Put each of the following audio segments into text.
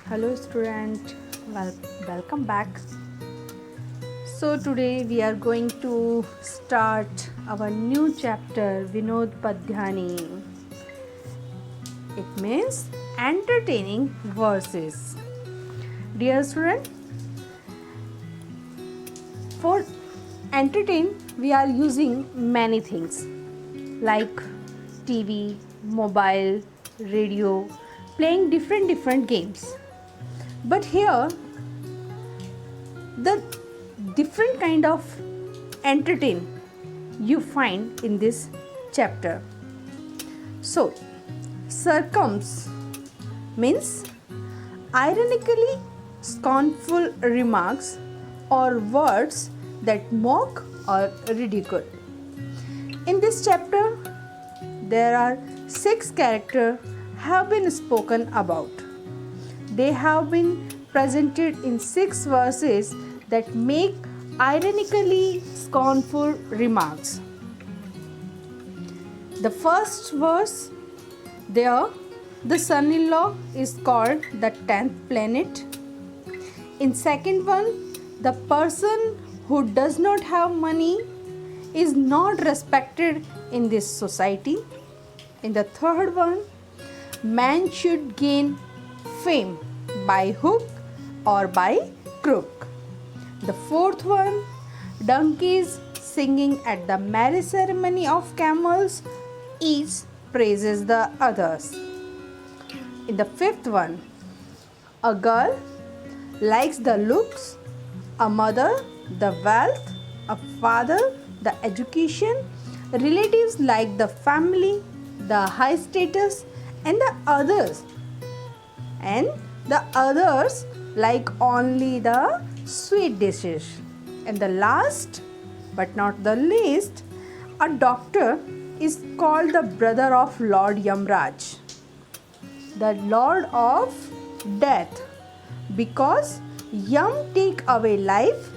Hello student, welcome back. So today we are going to start our new chapter Vinod Padhyani. It means entertaining verses. Dear student, for entertain we are using many things like TV, mobile, radio, playing different games. But here the different kind of entertain you find in this chapter. So circums means ironically scornful remarks or words that mock or ridicule. In this chapter there are 6 characters have been spoken about. They have been presented in 6 verses that make ironically scornful remarks. The first verse there, the son-in-law is called the 10th planet. In second one, the person who does not have money is not respected in this society. In the third one, man should gain fame by hook or by crook. The fourth one, donkeys singing at the marriage ceremony of camels, each praises the others. In the fifth one, a girl likes the looks, a mother the wealth, a father the education, relatives like the family, the high status, and the others like only the sweet dishes. And the last but not the least, a doctor is called the brother of Lord Yamraj, the Lord of death, because Yam take away life,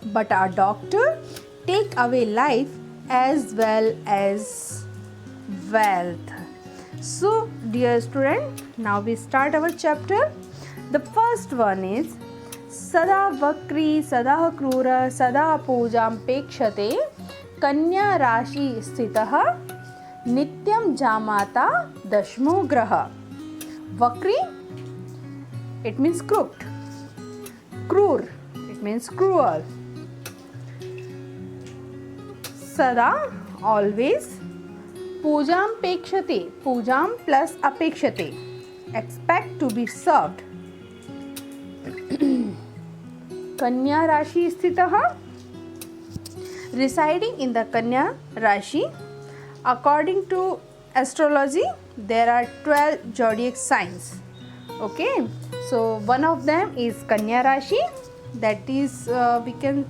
but our doctor take away life as well as wealth. So dear student, now we start our chapter. The first one is Sada Vakri Sada Krura Sada Pujam Pekshate Kanya Rashi Sthitah Nityam Jamata Dashmo Graha. Vakri, it means crooked. Krur, it means cruel. Sada, always. Pujam pekshate, pujam plus apekshate, expect to be served. Kanya Rashi Sthitah, residing in the Kanya Rashi. According to astrology, there are 12 zodiac signs. Okay, so one of them is Kanya Rashi, that is we can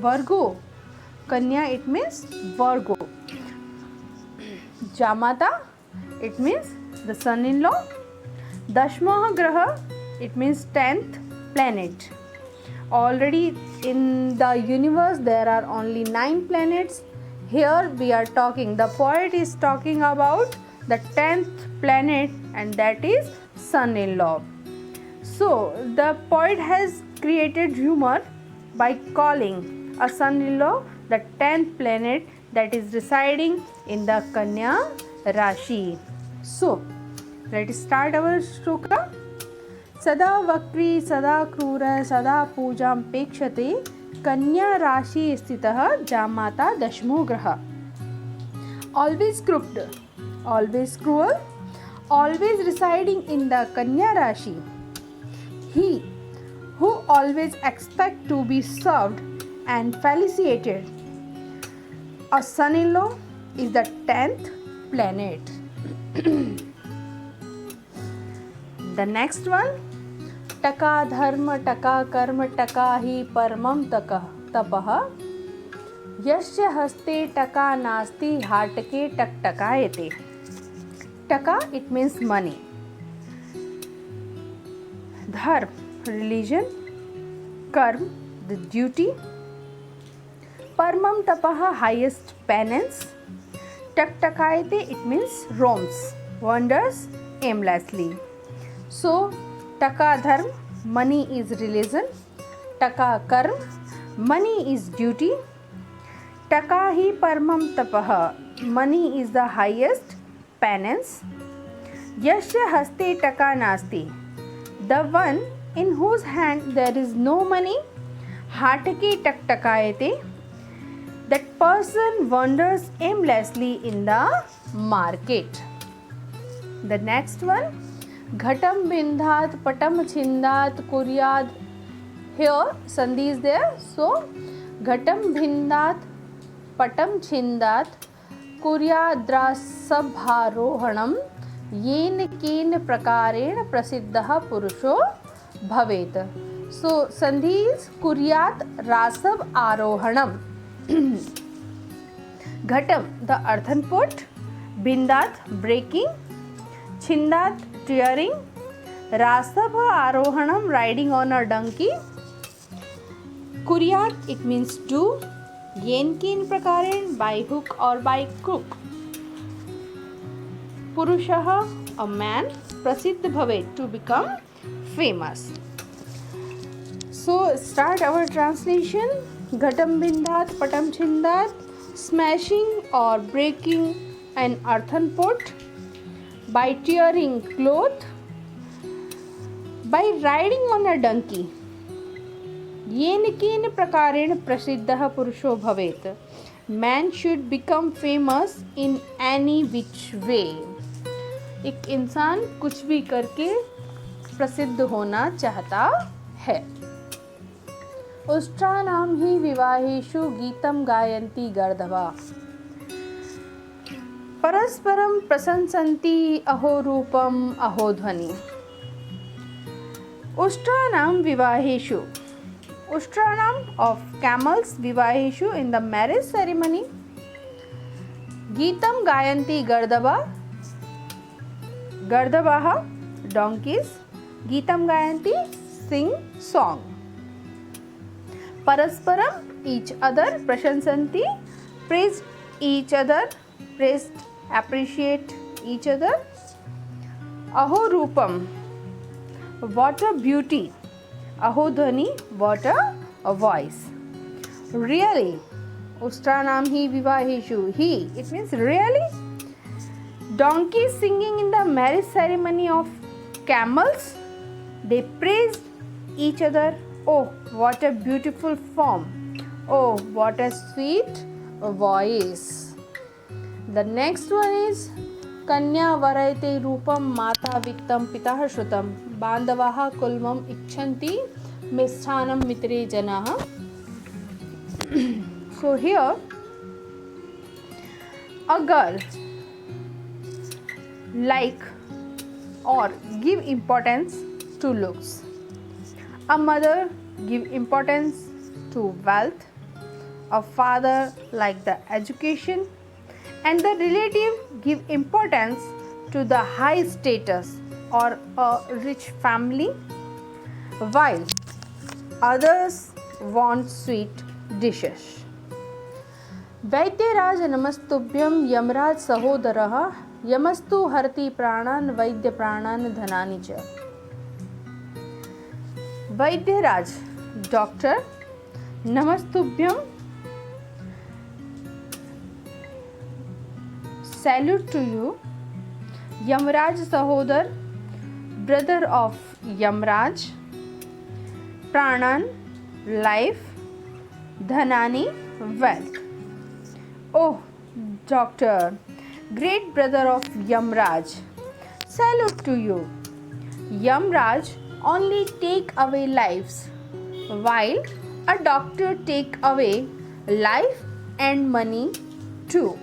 Virgo. Kanya, it means Virgo. Jamata, it means the son-in-law. Dashmaha Graha, it means 10th planet. Already in the universe there are only 9 planets. Here we are talking, the poet is talking about the 10th planet, and that is son-in-law. So the poet has created humor by calling a son-in-law the 10th planet that is residing in the Kanya Rashi. So let's start our shloka. Sada Vakri Sada Krura Sada Pujam Pekshate Kanya Rashi Sthitah Jamata Dashmo Graha. Always crooked, always cruel, always residing in the Kanya Rashi. He who always expect to be served and felicitated. A son-in-law is the 10th planet. The next one, Taka Dharma Taka Karma Taka Hi Paramam Tapah Yasya Haste Taka Nasti Hatake Tak Takayate. Taka, it means money. Dharma, religion. Karma, the duty. Paramam Tapaha, highest penance. Taktakayate, it means roams, wanders aimlessly. So, taka dharma, money is religion. Taka karma, money is duty. Taka hi paramam tapah, money is the highest penance. Yasya haste taka nasti, the one in whose hand there is no money. Hatake taktakayate, that person wanders aimlessly in the market. The next one, ghatam bindhat, patam chindat, kuryad. Here sandhi is there. So ghatam bindhat, patam chindat, kuryadrasabharohanam, yen ken prakareण prasiddha purusho bhavet. So sandhi is kuryat rasab arohanam. Ghatam, the earthen pot. Bindat, breaking. Chindat, tearing. Rasabha arohanam, riding on a donkey. Kuryat, it means do. Yenkin prakaren, by hook or by crook. Purushaha, a man. Prasiddh bhavet, to become famous. So start our translation. Ghatam bindhat, patam chindat, smashing or breaking an earthen pot, by tearing cloth, by riding on a donkey. Yen ken prakareण prasiddha purusho bhavet, man should become famous in any which way. एक इंसान कुछ भी करके प्रसिद्ध होना चाहता है. उष्ट्राणाम हि विवाहेषु गीतं गायन्ति गर्दभा, परस्परं प्रशंसन्ति अहो रूपम अहो ध्वनि. उष्ट्राणाम विवाहेषु, उष्ट्राणाम of camels, vivaheषु in the marriage ceremony. गीतं गायन्ति गर्दभा, गर्दभाः donkeys. गीतं गायन्ति sing song. Parasparam, each other. Prashansanti, praise each other, praise, appreciate each other. Aho Rupam, what a beauty. Aho Dhani, what a voice. Really, Ustranam hi vivahishu, he, it means really. Donkeys singing in the marriage ceremony of camels, they praised each other. Oh, what a beautiful form. Oh, what a sweet voice. The next one is Kanya varayate rupam mata viktam pitah shrutam bandavaha kulmam icchanti misthanam mitre janaha. So here a girl like or give importance to looks. A mother give importance to wealth, a father like the education, and the relative give importance to the high status or a rich family, while others want sweet dishes. वैद्यराज नमस्तुभ्यं यमराज सहोदरः यमस्तु हरति प्राणान् वैद्य प्राणान् धनानि च. वैद्यराज, doctor, नमस्तुभ्यं, salute to you. Yamraj Sahodar, brother of Yamraj. Pranan, life. Dhanani, wealth. Oh, doctor, great brother of Yamraj, salute to you. Yamraj only take away lives, while a doctor take away life and money too.